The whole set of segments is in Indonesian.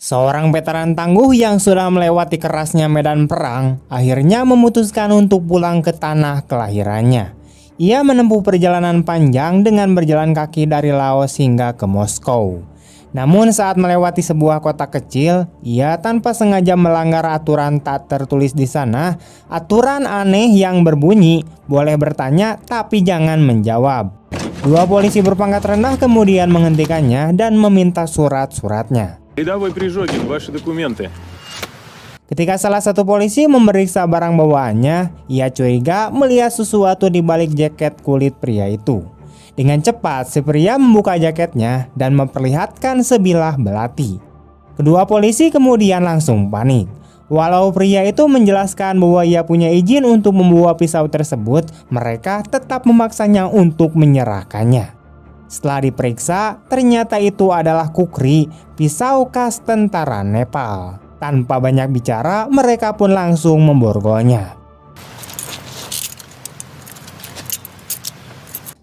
Seorang veteran tangguh yang sudah melewati kerasnya medan perang akhirnya memutuskan untuk pulang ke tanah kelahirannya. Ia menempuh perjalanan panjang dengan berjalan kaki dari Laos hingga ke Moskow. Namun saat melewati sebuah kota kecil, ia tanpa sengaja melanggar aturan tak tertulis di sana, aturan aneh yang berbunyi, boleh bertanya tapi jangan menjawab. Dua polisi berpangkat rendah kemudian menghentikannya dan meminta surat-suratnya. Рядовой Прижогин, ваши документы. Ketika salah satu polisi memeriksa barang bawaannya, ia curiga melihat sesuatu di balik jaket kulit pria itu. Dengan cepat, si pria membuka jaketnya dan memperlihatkan sebilah belati. Kedua polisi kemudian langsung panik. Walau pria itu menjelaskan bahwa ia punya izin untuk membawa pisau tersebut, mereka tetap memaksanya untuk menyerahkannya. Setelah diperiksa, ternyata itu adalah kukri, pisau khas tentara Nepal. Tanpa banyak bicara, mereka pun langsung memborgolnya.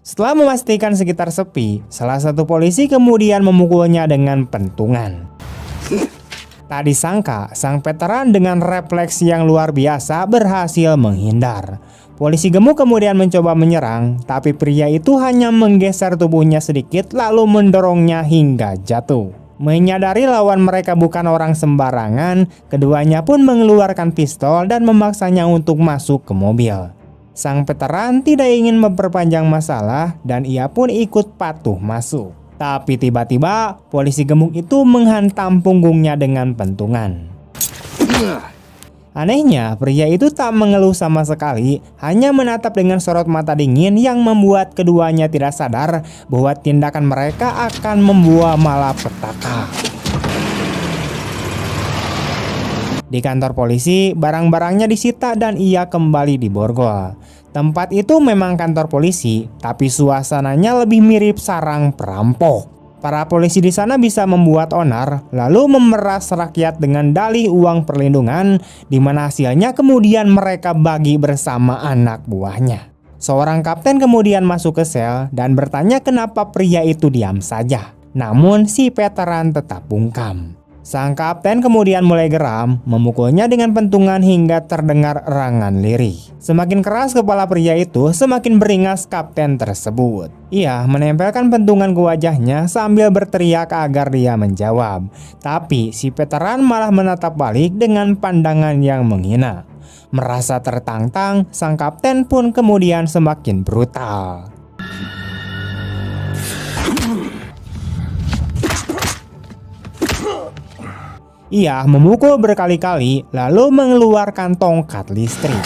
Setelah memastikan sekitar sepi, salah satu polisi kemudian memukulnya dengan pentungan. Tak disangka, sang veteran dengan refleks yang luar biasa berhasil menghindar. Polisi gemuk kemudian mencoba menyerang, tapi pria itu hanya menggeser tubuhnya sedikit lalu mendorongnya hingga jatuh. Menyadari lawan mereka bukan orang sembarangan, keduanya pun mengeluarkan pistol dan memaksanya untuk masuk ke mobil. Sang veteran tidak ingin memperpanjang masalah dan ia pun ikut patuh masuk. Tapi tiba-tiba polisi gemuk itu menghantam punggungnya dengan pentungan. Anehnya, pria itu tak mengeluh sama sekali, hanya menatap dengan sorot mata dingin yang membuat keduanya tidak sadar bahwa tindakan mereka akan membuat malapetaka. Di kantor polisi, barang-barangnya disita dan ia kembali diborgol. Tempat itu memang kantor polisi, tapi suasananya lebih mirip sarang perampok. Para polisi di sana bisa membuat onar, lalu memeras rakyat dengan dalih uang perlindungan, di mana hasilnya kemudian mereka bagi bersama anak buahnya. Seorang kapten kemudian masuk ke sel dan bertanya kenapa pria itu diam saja. Namun si veteran tetap bungkam. Sang kapten kemudian mulai geram, memukulnya dengan pentungan hingga terdengar erangan lirih. Semakin keras kepala pria itu, semakin beringas kapten tersebut. Ia menempelkan pentungan ke wajahnya sambil berteriak agar dia menjawab. Tapi si veteran malah menatap balik dengan pandangan yang menghina. Merasa tertantang, sang kapten pun kemudian semakin brutal. Ia memukul berkali-kali lalu mengeluarkan tongkat listrik.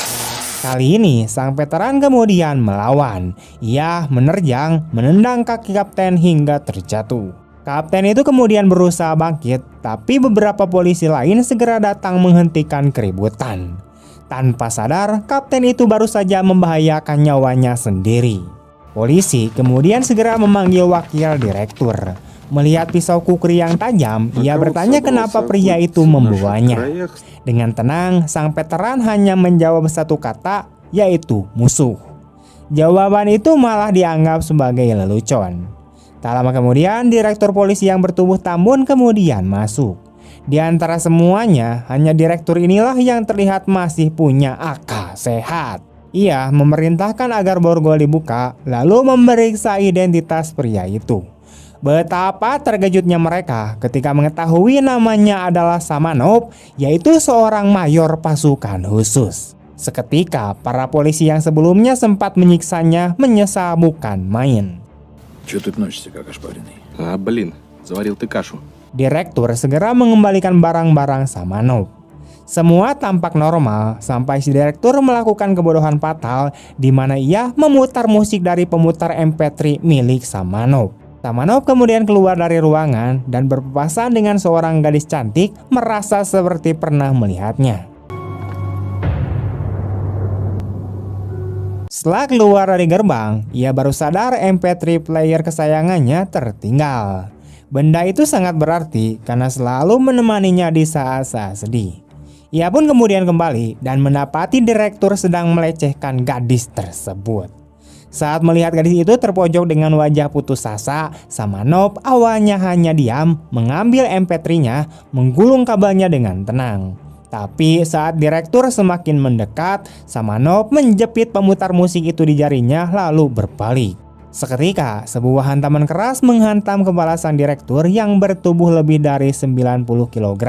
Kali ini sang veteran kemudian melawan. Ia menerjang, menendang kaki kapten hingga terjatuh. Kapten itu kemudian berusaha bangkit, tapi beberapa polisi lain segera datang menghentikan keributan. Tanpa sadar, kapten itu baru saja membahayakan nyawanya sendiri. Polisi kemudian segera memanggil wakil direktur. Melihat pisau kukri yang tajam, ia bertanya kenapa pria itu membawanya. Dengan tenang, sang veteran hanya menjawab satu kata, yaitu musuh. Jawaban itu malah dianggap sebagai lelucon. Tak lama kemudian, direktur polisi yang bertubuh tambun kemudian masuk. Di antara semuanya, hanya direktur inilah yang terlihat masih punya akal sehat. Ia memerintahkan agar borgol dibuka, lalu memeriksa identitas pria itu. Betapa terkejutnya mereka ketika mengetahui namanya adalah Samanov, yaitu seorang mayor pasukan khusus. Seketika, para polisi yang sebelumnya sempat menyiksanya menyesal bukan main. Чё ты носишься, как ошпаренный? Заварил ты кашу. Direktur segera mengembalikan barang-barang Samanov. Semua tampak normal sampai si direktur melakukan kebodohan fatal di mana ia memutar musik dari pemutar MP3 milik Samanov. Samanov kemudian keluar dari ruangan dan berpapasan dengan seorang gadis cantik, merasa seperti pernah melihatnya. Setelah keluar dari gerbang, ia baru sadar MP3 player kesayangannya tertinggal. Benda itu sangat berarti karena selalu menemaninya di saat-saat sedih. Ia pun kemudian kembali dan mendapati direktur sedang melecehkan gadis tersebut. Saat melihat gadis itu terpojok dengan wajah putus asa, Samanov awalnya hanya diam, mengambil MP3-nya, menggulung kabelnya dengan tenang. Tapi saat direktur semakin mendekat, Samanov menjepit pemutar musik itu di jarinya lalu berbalik. Seketika, sebuah hantaman keras menghantam kepala sang direktur yang bertubuh lebih dari 90 kg.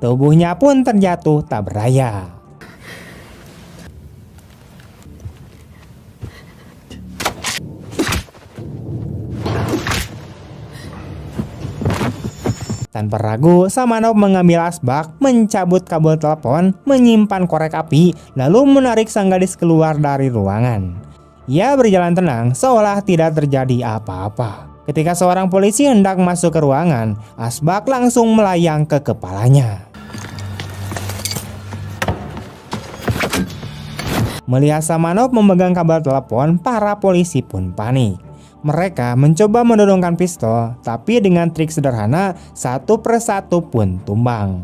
Tubuhnya pun terjatuh tak berdaya. Tanpa ragu, Samanov mengambil asbak, mencabut kabel telepon, menyimpan korek api, lalu menarik sang gadis keluar dari ruangan. Ia berjalan tenang, seolah tidak terjadi apa-apa. Ketika seorang polisi hendak masuk ke ruangan, asbak langsung melayang ke kepalanya. Melihat Samanov memegang kabel telepon, para polisi pun panik. Mereka mencoba menodongkan pistol, tapi dengan trik sederhana, satu persatu pun tumbang.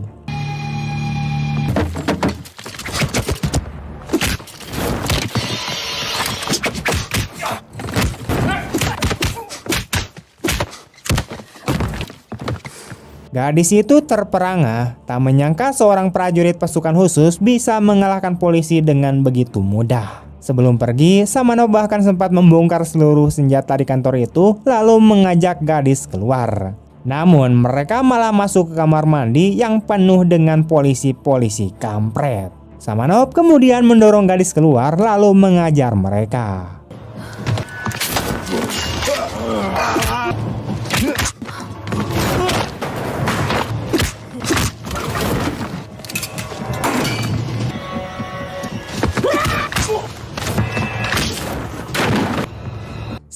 Gadis itu terperangah, tak menyangka seorang prajurit pasukan khusus bisa mengalahkan polisi dengan begitu mudah. Sebelum pergi, Samanov bahkan sempat membongkar seluruh senjata di kantor itu lalu mengajak gadis keluar. Namun mereka malah masuk ke kamar mandi yang penuh dengan polisi-polisi kampret. Samanov kemudian mendorong gadis keluar lalu mengajar mereka.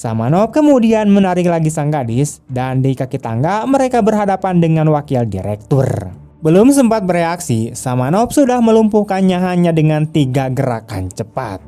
Samanov kemudian menarik lagi sang gadis dan di kaki tangga mereka berhadapan dengan wakil direktur. Belum sempat bereaksi, Samanov sudah melumpuhkannya hanya dengan 3 gerakan cepat.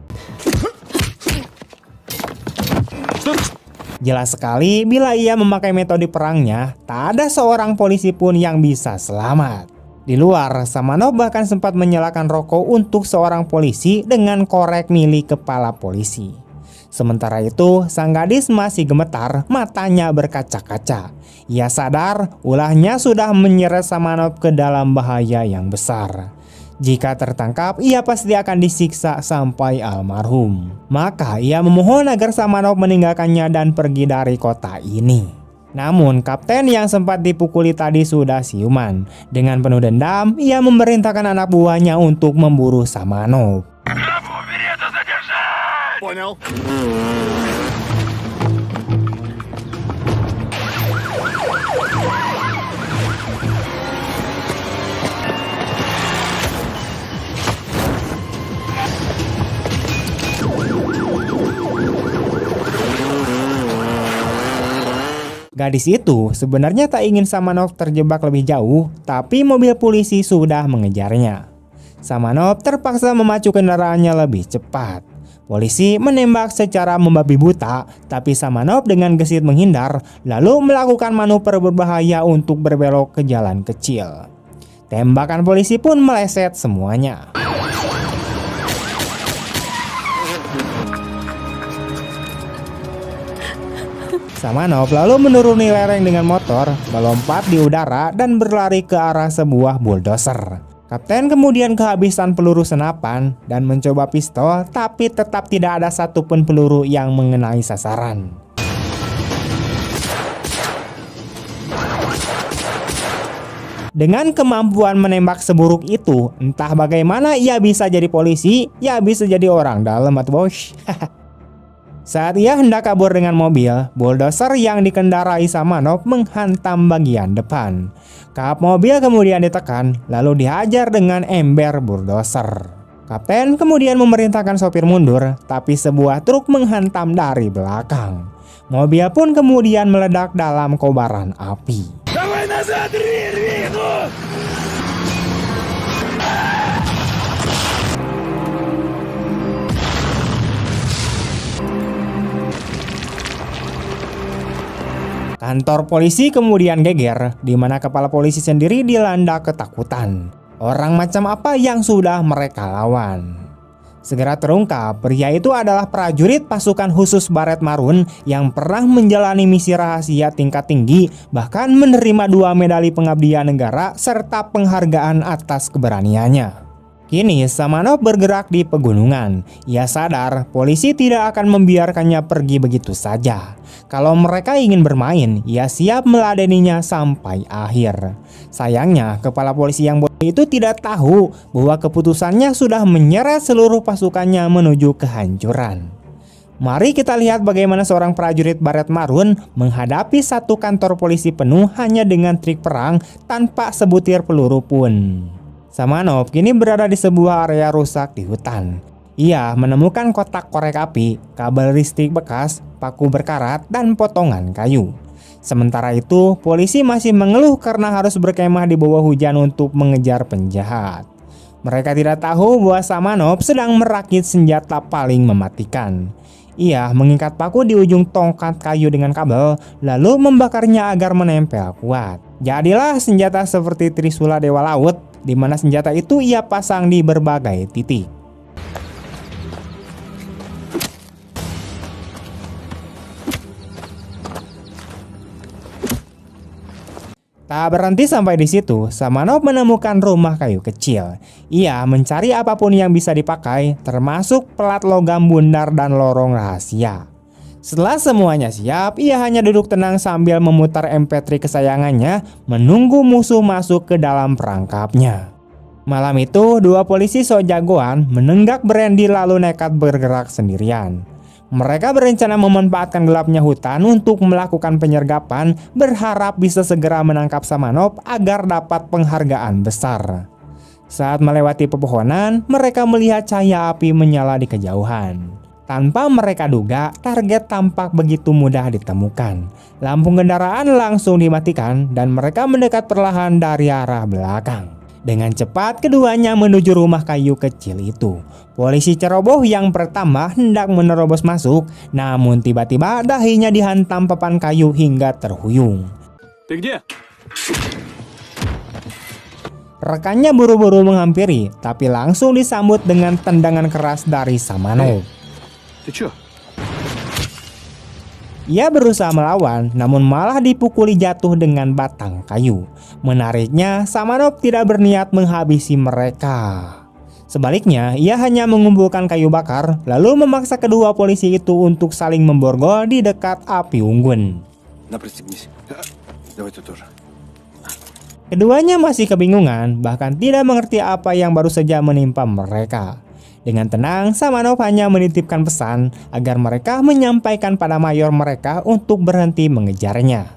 Jelas sekali bila ia memakai metode perangnya, tak ada seorang polisi pun yang bisa selamat. Di luar, Samanov bahkan sempat menyalakan rokok untuk seorang polisi dengan korek milik kepala polisi. Sementara itu, sang gadis masih gemetar, matanya berkaca-kaca. Ia sadar ulahnya sudah menyeret Samanov ke dalam bahaya yang besar. Jika tertangkap, ia pasti akan disiksa sampai almarhum. Maka ia memohon agar Samanov meninggalkannya dan pergi dari kota ini. Namun kapten yang sempat dipukuli tadi sudah siuman. Dengan penuh dendam, ia memerintahkan anak buahnya untuk memburu Samanov. Понял. Gadis itu sebenarnya tak ingin Samanov terjebak lebih jauh, tapi mobil polisi sudah mengejarnya. Samanov terpaksa memacu kendaraannya lebih cepat. Polisi menembak secara membabi buta, tapi Samanov dengan gesit menghindar, lalu melakukan manuver berbahaya untuk berbelok ke jalan kecil. Tembakan polisi pun meleset semuanya. Samanov lalu menuruni lereng dengan motor, melompat di udara dan berlari ke arah sebuah bulldozer. Kapten kemudian kehabisan peluru senapan dan mencoba pistol, tapi tetap tidak ada satupun peluru yang mengenai sasaran. Dengan kemampuan menembak seburuk itu, entah bagaimana ia bisa jadi polisi, ia bisa jadi orang dalam atau bos. Saat ia hendak kabur dengan mobil, bulldozer yang dikendarai Samanov menghantam bagian depan. Kap mobil kemudian ditekan, lalu dihajar dengan ember bulldozer. Kapten kemudian memerintahkan sopir mundur, tapi sebuah truk menghantam dari belakang. Mobil pun kemudian meledak dalam kobaran api. Давай назад, рви, ну! Kantor polisi kemudian geger, di mana kepala polisi sendiri dilanda ketakutan. Orang macam apa yang sudah mereka lawan? Segera terungkap, pria itu adalah prajurit pasukan khusus Baret Marun yang pernah menjalani misi rahasia tingkat tinggi, bahkan menerima 2 medali pengabdian negara serta penghargaan atas keberaniannya. Kini Samanov bergerak di pegunungan. Ia sadar polisi tidak akan membiarkannya pergi begitu saja. Kalau mereka ingin bermain, ia siap meladeninya sampai akhir. Sayangnya, kepala polisi yang bodoh itu tidak tahu bahwa keputusannya sudah menyeret seluruh pasukannya menuju kehancuran. Mari kita lihat bagaimana seorang prajurit Baret Marun menghadapi satu kantor polisi penuh hanya dengan trik perang tanpa sebutir peluru pun. Samanov kini berada di sebuah area rusak di hutan. Ia menemukan kotak korek api, kabel listrik bekas, paku berkarat, dan potongan kayu. Sementara itu, polisi masih mengeluh karena harus berkemah di bawah hujan untuk mengejar penjahat. Mereka tidak tahu bahwa Samanov sedang merakit senjata paling mematikan. Ia mengikat paku di ujung tongkat kayu dengan kabel, lalu membakarnya agar menempel kuat. Jadilah senjata seperti Trisula Dewa Laut, di mana senjata itu ia pasang di berbagai titik. Tak berhenti sampai di situ, Samanov menemukan rumah kayu kecil. Ia mencari apapun yang bisa dipakai, termasuk pelat logam bundar dan lorong rahasia. Setelah semuanya siap, ia hanya duduk tenang sambil memutar MP3 kesayangannya, menunggu musuh masuk ke dalam perangkapnya. Malam itu, 2 polisi sok jagoan menenggak brandy lalu nekat bergerak sendirian. Mereka berencana memanfaatkan gelapnya hutan untuk melakukan penyergapan, berharap bisa segera menangkap Samanov agar dapat penghargaan besar. Saat melewati pepohonan, mereka melihat cahaya api menyala di kejauhan. Tanpa mereka duga, target tampak begitu mudah ditemukan. Lampu kendaraan langsung dimatikan dan mereka mendekat perlahan dari arah belakang. Dengan cepat, keduanya menuju rumah kayu kecil itu. Polisi ceroboh yang pertama hendak menerobos masuk, namun tiba-tiba dahinya dihantam papan kayu hingga terhuyung. Ты где? Rekannya buru-buru menghampiri, tapi langsung disambut dengan tendangan keras dari Samanov. Ты чё? Ia berusaha melawan, namun malah dipukuli jatuh dengan batang kayu. Menariknya, Samanov tidak berniat menghabisi mereka. Sebaliknya, ia hanya mengumpulkan kayu bakar, lalu memaksa kedua polisi itu untuk saling memborgol di dekat api unggun. На, пристегнись. Давай ты тоже. Keduanya masih kebingungan, bahkan tidak mengerti apa yang baru saja menimpa mereka. Dengan tenang, Samanov hanya menitipkan pesan agar mereka menyampaikan pada mayor mereka untuk berhenti mengejarnya.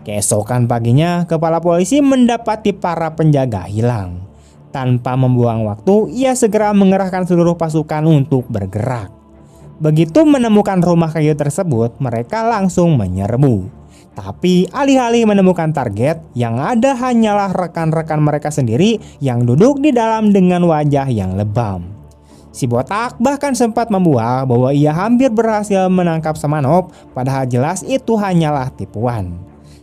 Keesokan paginya, kepala polisi mendapati para penjaga hilang. Tanpa membuang waktu, ia segera mengerahkan seluruh pasukan untuk bergerak. Begitu menemukan rumah kayu tersebut, mereka langsung menyerbu. Tapi alih-alih menemukan target, yang ada hanyalah rekan-rekan mereka sendiri yang duduk di dalam dengan wajah yang lebam. Si botak bahkan sempat membual bahwa ia hampir berhasil menangkap Samanov, padahal jelas itu hanyalah tipuan.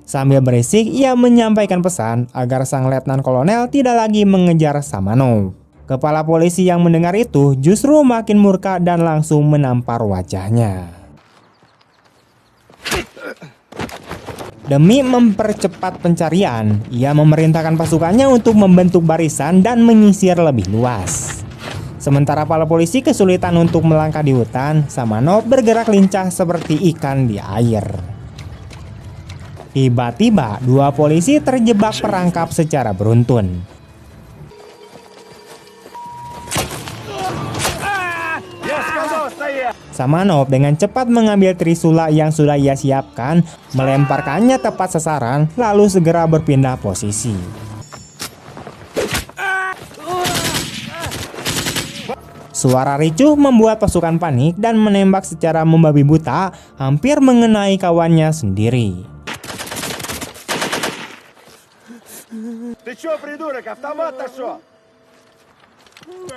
Sambil berisik, ia menyampaikan pesan agar sang letnan kolonel tidak lagi mengejar Samanov. Kepala polisi yang mendengar itu justru makin murka dan langsung menampar wajahnya. Demi mempercepat pencarian, ia memerintahkan pasukannya untuk membentuk barisan dan menyisir lebih luas. Sementara para polisi kesulitan untuk melangkah di hutan, Samanov bergerak lincah seperti ikan di air. Tiba-tiba, 2 polisi terjebak perangkap secara beruntun. Samanov dengan cepat mengambil Trisula yang sudah ia siapkan, melemparkannya tepat sasaran, lalu segera berpindah posisi. Suara ricuh membuat pasukan panik dan menembak secara membabi buta, hampir mengenai kawannya sendiri. Ты чё, придурок, автомат-то шо?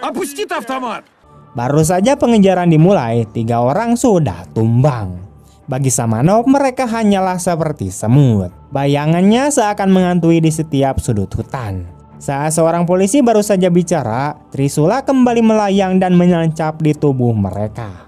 Опусти автомат! Baru saja pengejaran dimulai, 3 orang sudah tumbang. Bagi Samanov, mereka hanyalah seperti semut. Bayangannya seakan menghantui di setiap sudut hutan. Saat seorang polisi baru saja bicara, trisula kembali melayang dan menancap di tubuh mereka.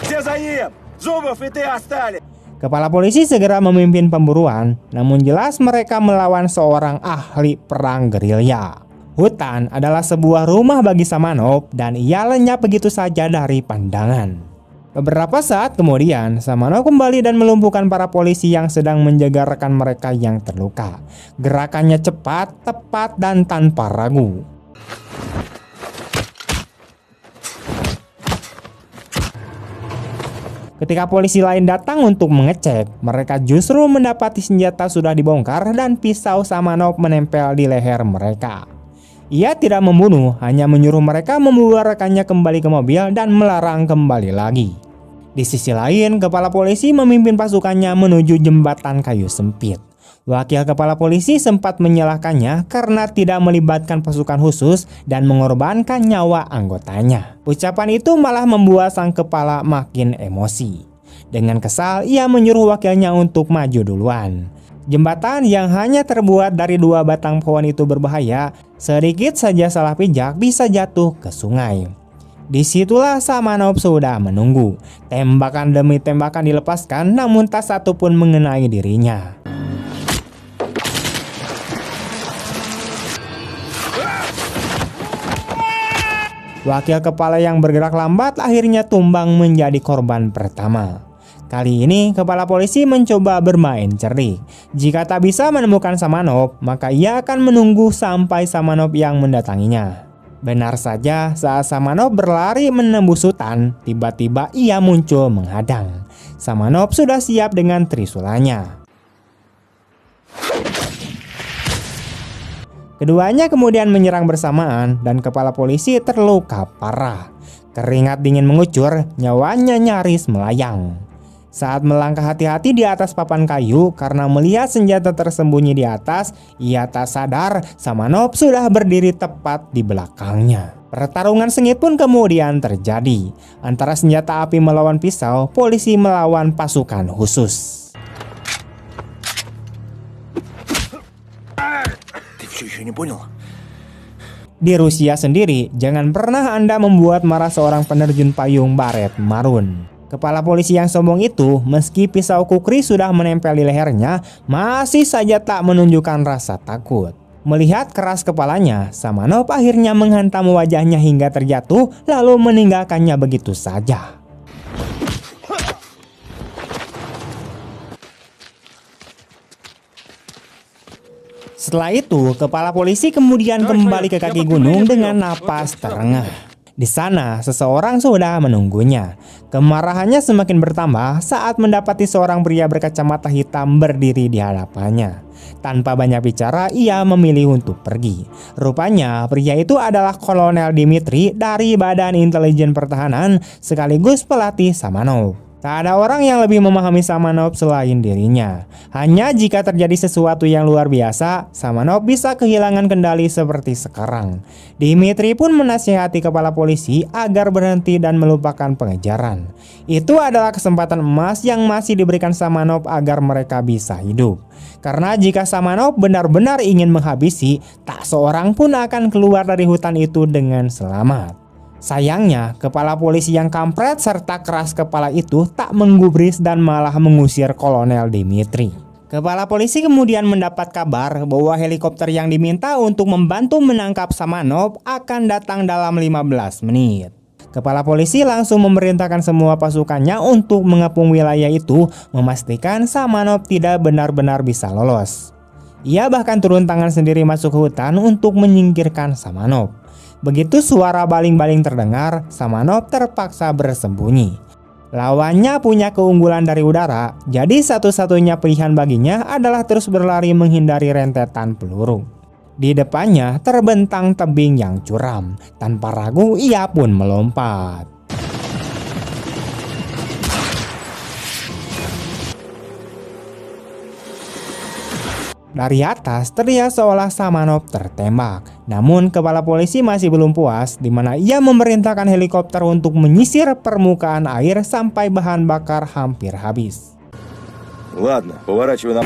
Все за ним! Зубов и ты остались! Kepala polisi segera memimpin pemburuan, namun jelas mereka melawan seorang ahli perang gerilya. Hutan adalah sebuah rumah bagi Samanov dan ia lenyap begitu saja dari pandangan. Beberapa saat kemudian, Samanov kembali dan melumpuhkan para polisi yang sedang menjaga rekan mereka yang terluka. Gerakannya cepat, tepat, dan tanpa ragu. Ketika polisi lain datang untuk mengecek, mereka justru mendapati senjata sudah dibongkar dan pisau Samanov menempel di leher mereka. Ia tidak membunuh, hanya menyuruh mereka membawa rekannya kembali ke mobil dan melarang kembali lagi. Di sisi lain, kepala polisi memimpin pasukannya menuju jembatan kayu sempit. Wakil kepala polisi sempat menyalahkannya karena tidak melibatkan pasukan khusus dan mengorbankan nyawa anggotanya. Ucapan itu malah membuat sang kepala makin emosi. Dengan kesal, ia menyuruh wakilnya untuk maju duluan. Jembatan yang hanya terbuat dari 2 batang pohon itu berbahaya, sedikit saja salah pijak bisa jatuh ke sungai. Disitulah Samanov sudah menunggu. Tembakan demi tembakan dilepaskan, namun tak satu pun mengenai dirinya. Wakil kepala yang bergerak lambat akhirnya tumbang menjadi korban pertama. Kali ini kepala polisi mencoba bermain cerdik. Jika tak bisa menemukan Samanov, maka ia akan menunggu sampai Samanov yang mendatanginya. Benar saja, saat Samanov berlari menembus hutan, tiba-tiba ia muncul menghadang. Samanov sudah siap dengan trisulanya. Keduanya kemudian menyerang bersamaan dan kepala polisi terluka parah. Keringat dingin mengucur, nyawanya nyaris melayang. Saat melangkah hati-hati di atas papan kayu karena melihat senjata tersembunyi di atas, ia tak sadar Samanov sudah berdiri tepat di belakangnya. Pertarungan sengit pun kemudian terjadi. Antara senjata api melawan pisau, polisi melawan pasukan khusus. Ты все еще не понял? Di Rusia sendiri, jangan pernah Anda membuat marah seorang penerjun payung baret marun. Kepala polisi yang sombong itu, meski pisau kukri sudah menempel di lehernya, masih saja tak menunjukkan rasa takut. Melihat keras kepalanya, Samanov akhirnya menghantam wajahnya hingga terjatuh, lalu meninggalkannya begitu saja. Setelah itu, kepala polisi kemudian kembali ke kaki gunung dengan napas terengah. Di sana, seseorang sudah menunggunya. Kemarahannya semakin bertambah saat mendapati seorang pria berkacamata hitam berdiri di hadapannya. Tanpa banyak bicara, ia memilih untuk pergi. Rupanya, pria itu adalah Kolonel Dmitri dari Badan Intelijen Pertahanan sekaligus pelatih Samanov. Tak ada orang yang lebih memahami Samanov selain dirinya. Hanya jika terjadi sesuatu yang luar biasa, Samanov bisa kehilangan kendali seperti sekarang. Dmitri pun menasihati kepala polisi agar berhenti dan melupakan pengejaran. Itu adalah kesempatan emas yang masih diberikan Samanov agar mereka bisa hidup. Karena jika Samanov benar-benar ingin menghabisi, tak seorang pun akan keluar dari hutan itu dengan selamat. Sayangnya, kepala polisi yang kampret serta keras kepala itu tak menggubris dan malah mengusir Kolonel Dmitri. Kepala polisi kemudian mendapat kabar bahwa helikopter yang diminta untuk membantu menangkap Samanov akan datang dalam 15 menit. Kepala polisi langsung memerintahkan semua pasukannya untuk mengepung wilayah itu, memastikan Samanov tidak benar-benar bisa lolos. Ia bahkan turun tangan sendiri masuk ke hutan untuk menyingkirkan Samanov. Begitu suara baling-baling terdengar, Samanov terpaksa bersembunyi. Lawannya punya keunggulan dari udara, jadi satu-satunya pilihan baginya adalah terus berlari menghindari rentetan peluru. Di depannya terbentang tebing yang curam. Tanpa ragu, ia pun melompat. Dari atas terlihat seolah Samanov tertembak. Namun kepala polisi masih belum puas, di mana ia memerintahkan helikopter untuk menyisir permukaan air sampai bahan bakar hampir habis. Ладно, поворачивай на...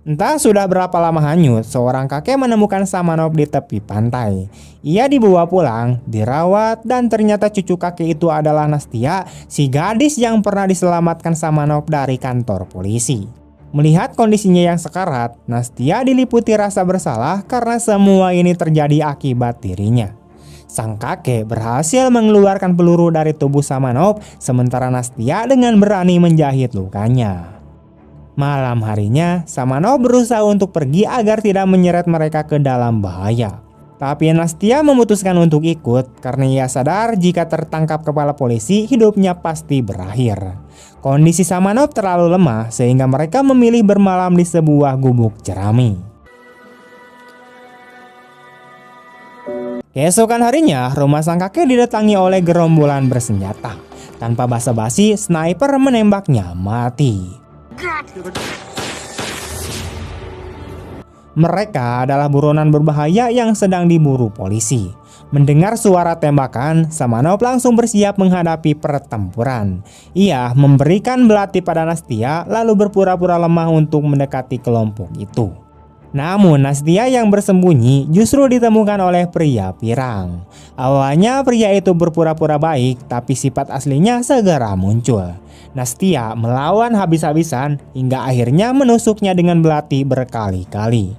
Entah sudah berapa lama hanyut, seorang kakek menemukan Samanov di tepi pantai. Ia dibawa pulang, dirawat, dan ternyata cucu kakek itu adalah Nastia, si gadis yang pernah diselamatkan Samanov dari kantor polisi. Melihat kondisinya yang sekarat, Nastia diliputi rasa bersalah karena semua ini terjadi akibat dirinya. Sang kakek berhasil mengeluarkan peluru dari tubuh Samanov, sementara Nastia dengan berani menjahit lukanya. Malam harinya, Samanov berusaha untuk pergi agar tidak menyeret mereka ke dalam bahaya. Tapi Nastia memutuskan untuk ikut karena ia sadar jika tertangkap kepala polisi, hidupnya pasti berakhir. Kondisi Samanov terlalu lemah sehingga mereka memilih bermalam di sebuah gubuk jerami. Keesokan harinya, rumah sang kakek didatangi oleh gerombolan bersenjata. Tanpa basa-basi, sniper menembaknya mati. Mereka adalah buronan berbahaya yang sedang diburu polisi. Mendengar suara tembakan, Samanov langsung bersiap menghadapi pertempuran. Ia memberikan belati pada Nastia lalu berpura-pura lemah untuk mendekati kelompok itu. Namun Nastia yang bersembunyi justru ditemukan oleh pria pirang. Awalnya pria itu berpura-pura baik, tapi sifat aslinya segera muncul. Nastia melawan habis-habisan hingga akhirnya menusuknya dengan belati berkali-kali.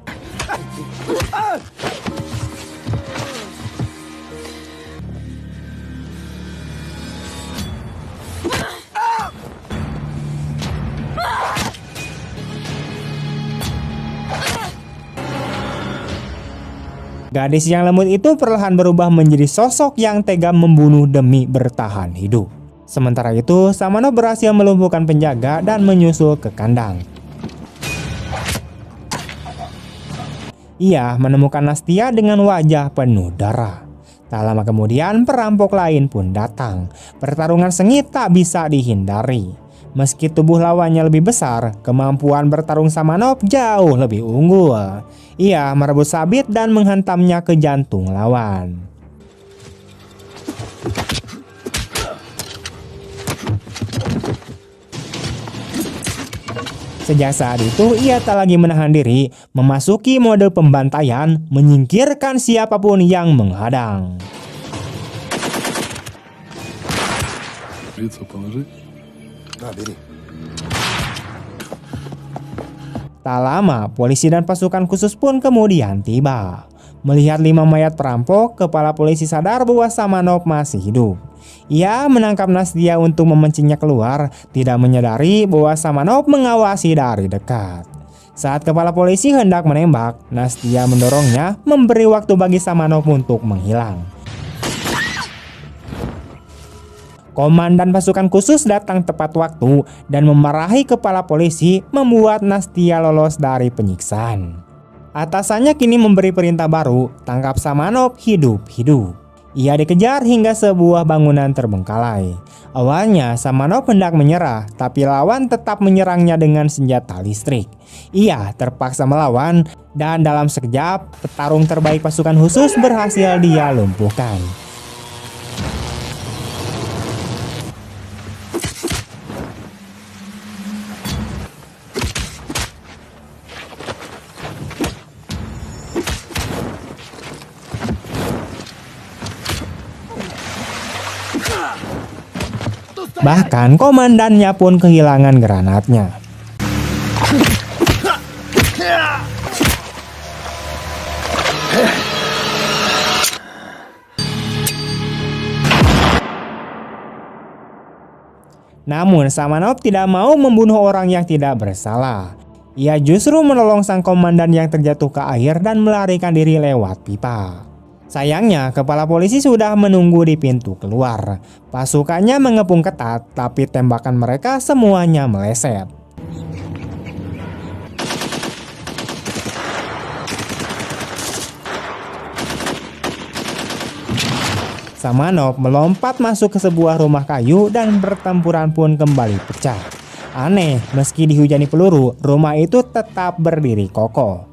Gadis yang lembut itu perlahan berubah menjadi sosok yang tega membunuh demi bertahan hidup. Sementara itu, Samanov berhasil melumpuhkan penjaga dan menyusul ke kandang. Ia menemukan Nastia dengan wajah penuh darah. Tak lama kemudian, perampok lain pun datang. Pertarungan sengit tak bisa dihindari. Meski tubuh lawannya lebih besar, kemampuan bertarung Samanov jauh lebih unggul. Ia merebut sabit dan menghantamnya ke jantung lawan. Sejak saat itu, ia tak lagi menahan diri, memasuki mode pembantaian, menyingkirkan siapapun yang menghadang. Tak lama, polisi dan pasukan khusus pun kemudian tiba. Melihat 5 mayat perampok, kepala polisi sadar bahwa Samanov masih hidup. Ia menangkap Nastia untuk memancingnya keluar, tidak menyadari bahwa Samanov mengawasi dari dekat. Saat kepala polisi hendak menembak, Nastia mendorongnya, memberi waktu bagi Samanov untuk menghilang. Komandan pasukan khusus datang tepat waktu dan memarahi kepala polisi, membuat Nastia lolos dari penyiksaan. Atasannya kini memberi perintah baru, tangkap Samanov hidup-hidup. Ia dikejar hingga sebuah bangunan terbengkalai. Awalnya Samanov hendak menyerah, tapi lawan tetap menyerangnya dengan senjata listrik. Ia terpaksa melawan dan dalam sekejap, petarung terbaik pasukan khusus berhasil dia lumpuhkan. Bahkan komandannya pun kehilangan granatnya. Namun Samanov tidak mau membunuh orang yang tidak bersalah. Ia justru menolong sang komandan yang terjatuh ke air dan melarikan diri lewat pipa. Sayangnya, kepala polisi sudah menunggu di pintu keluar. Pasukannya mengepung ketat, tapi tembakan mereka semuanya meleset. Samanov melompat masuk ke sebuah rumah kayu dan pertempuran pun kembali pecah. Aneh, meski dihujani peluru, rumah itu tetap berdiri kokoh.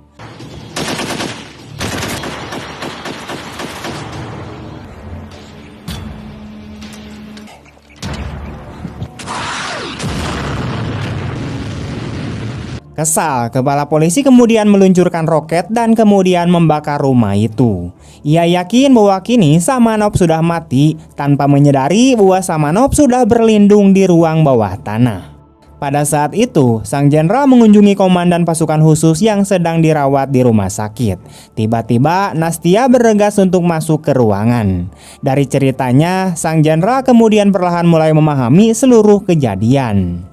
Kesal, kepala polisi kemudian meluncurkan roket dan kemudian membakar rumah itu. Ia yakin bahwa kini Samanov sudah mati tanpa menyadari bahwa Samanov sudah berlindung di ruang bawah tanah. Pada saat itu, sang jenderal mengunjungi komandan pasukan khusus yang sedang dirawat di rumah sakit. Tiba-tiba, Nastia bergegas untuk masuk ke ruangan. Dari ceritanya, sang jenderal kemudian perlahan mulai memahami seluruh kejadian.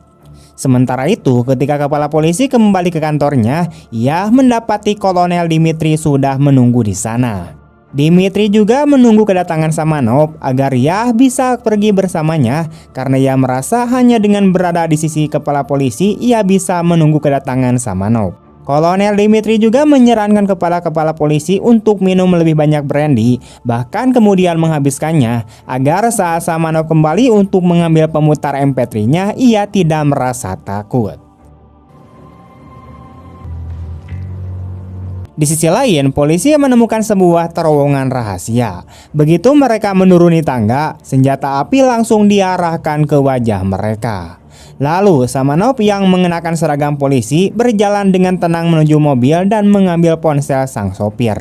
Sementara itu, ketika kepala polisi kembali ke kantornya, ia mendapati Kolonel Dimitri sudah menunggu di sana. Dimitri juga menunggu kedatangan Samanov agar ia bisa pergi bersamanya karena ia merasa hanya dengan berada di sisi kepala polisi ia bisa menunggu kedatangan Samanov. Kolonel Dimitri juga menyarankan kepala polisi untuk minum lebih banyak brandy, bahkan kemudian menghabiskannya agar saat Samanov kembali untuk mengambil pemutar MP3-nya ia tidak merasa takut. Di sisi lain, polisi menemukan sebuah terowongan rahasia. Begitu mereka menuruni tangga, senjata api langsung diarahkan ke wajah mereka. Lalu Samanov yang mengenakan seragam polisi berjalan dengan tenang menuju mobil dan mengambil ponsel sang sopir.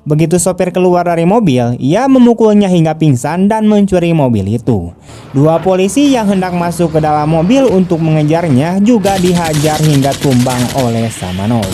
Begitu sopir keluar dari mobil, ia memukulnya hingga pingsan dan mencuri mobil itu. Dua polisi yang hendak masuk ke dalam mobil untuk mengejarnya juga dihajar hingga tumbang oleh Samanov.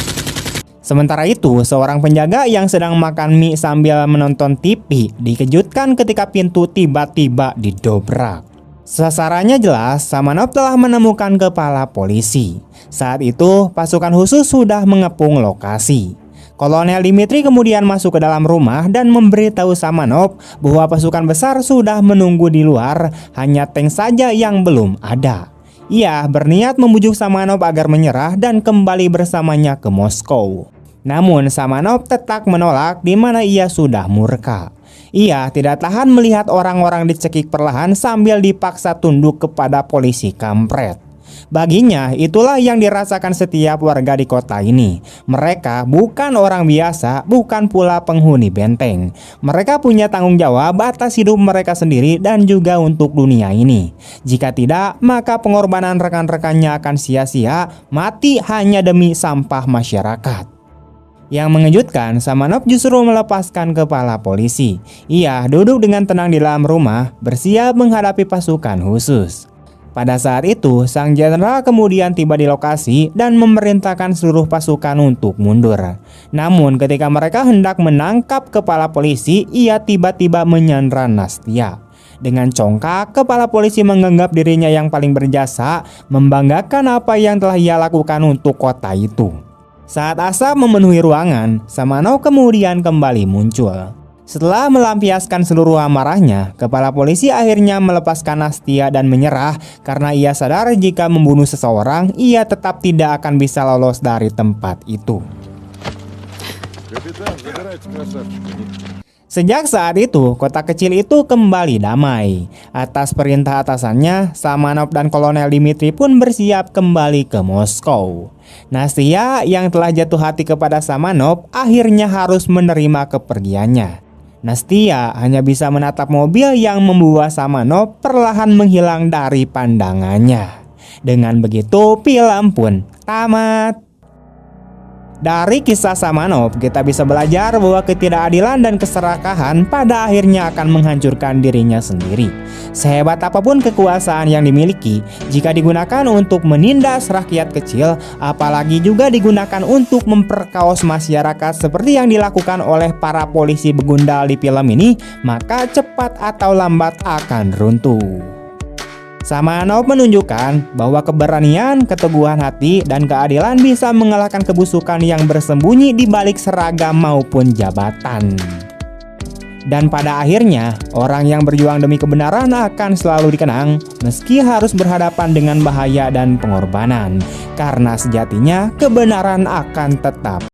Sementara itu, seorang penjaga yang sedang makan mie sambil menonton TV dikejutkan ketika pintu tiba-tiba didobrak. Sasarannya jelas, Samanov telah menemukan kepala polisi. Saat itu, pasukan khusus sudah mengepung lokasi. Kolonel Dimitri kemudian masuk ke dalam rumah dan memberitahu Samanov bahwa pasukan besar sudah menunggu di luar, hanya tank saja yang belum ada. Ia berniat membujuk Samanov agar menyerah dan kembali bersamanya ke Moskow. Namun Samanov tetap menolak, di mana ia sudah murka. Ia tidak tahan melihat orang-orang dicekik perlahan sambil dipaksa tunduk kepada polisi kampret. Baginya, itulah yang dirasakan setiap warga di kota ini. Mereka bukan orang biasa, bukan pula penghuni benteng. Mereka punya tanggung jawab atas hidup mereka sendiri dan juga untuk dunia ini. Jika tidak, maka pengorbanan rekan-rekannya akan sia-sia, mati hanya demi sampah masyarakat. Yang mengejutkan, Samanov justru melepaskan kepala polisi. Ia duduk dengan tenang di dalam rumah, bersiap menghadapi pasukan khusus. Pada saat itu, sang jenderal kemudian tiba di lokasi dan memerintahkan seluruh pasukan untuk mundur. Namun ketika mereka hendak menangkap kepala polisi, ia tiba-tiba menyandra Nastia. Dengan congkak, kepala polisi menganggap dirinya yang paling berjasa, membanggakan apa yang telah ia lakukan untuk kota itu. Saat asap memenuhi ruangan, Samanov kemudian kembali muncul. Setelah melampiaskan seluruh amarahnya, kepala polisi akhirnya melepaskan Nastia dan menyerah karena ia sadar jika membunuh seseorang, ia tetap tidak akan bisa lolos dari tempat itu. Sejak saat itu, kota kecil itu kembali damai. Atas perintah atasannya, Samanov dan Kolonel Dimitri pun bersiap kembali ke Moskow. Nastia yang telah jatuh hati kepada Samanov akhirnya harus menerima kepergiannya. Nastia hanya bisa menatap mobil yang membawa Samanov perlahan menghilang dari pandangannya. Dengan begitu, film pun tamat. Dari kisah Samanov, kita bisa belajar bahwa ketidakadilan dan keserakahan pada akhirnya akan menghancurkan dirinya sendiri. Sehebat apapun kekuasaan yang dimiliki, jika digunakan untuk menindas rakyat kecil, apalagi juga digunakan untuk memperkaos masyarakat seperti yang dilakukan oleh para polisi begundal di film ini, maka cepat atau lambat akan runtuh. Samanov menunjukkan bahwa keberanian, keteguhan hati, dan keadilan bisa mengalahkan kebusukan yang bersembunyi di balik seragam maupun jabatan. Dan pada akhirnya, orang yang berjuang demi kebenaran akan selalu dikenang meski harus berhadapan dengan bahaya dan pengorbanan. Karena sejatinya kebenaran akan tetap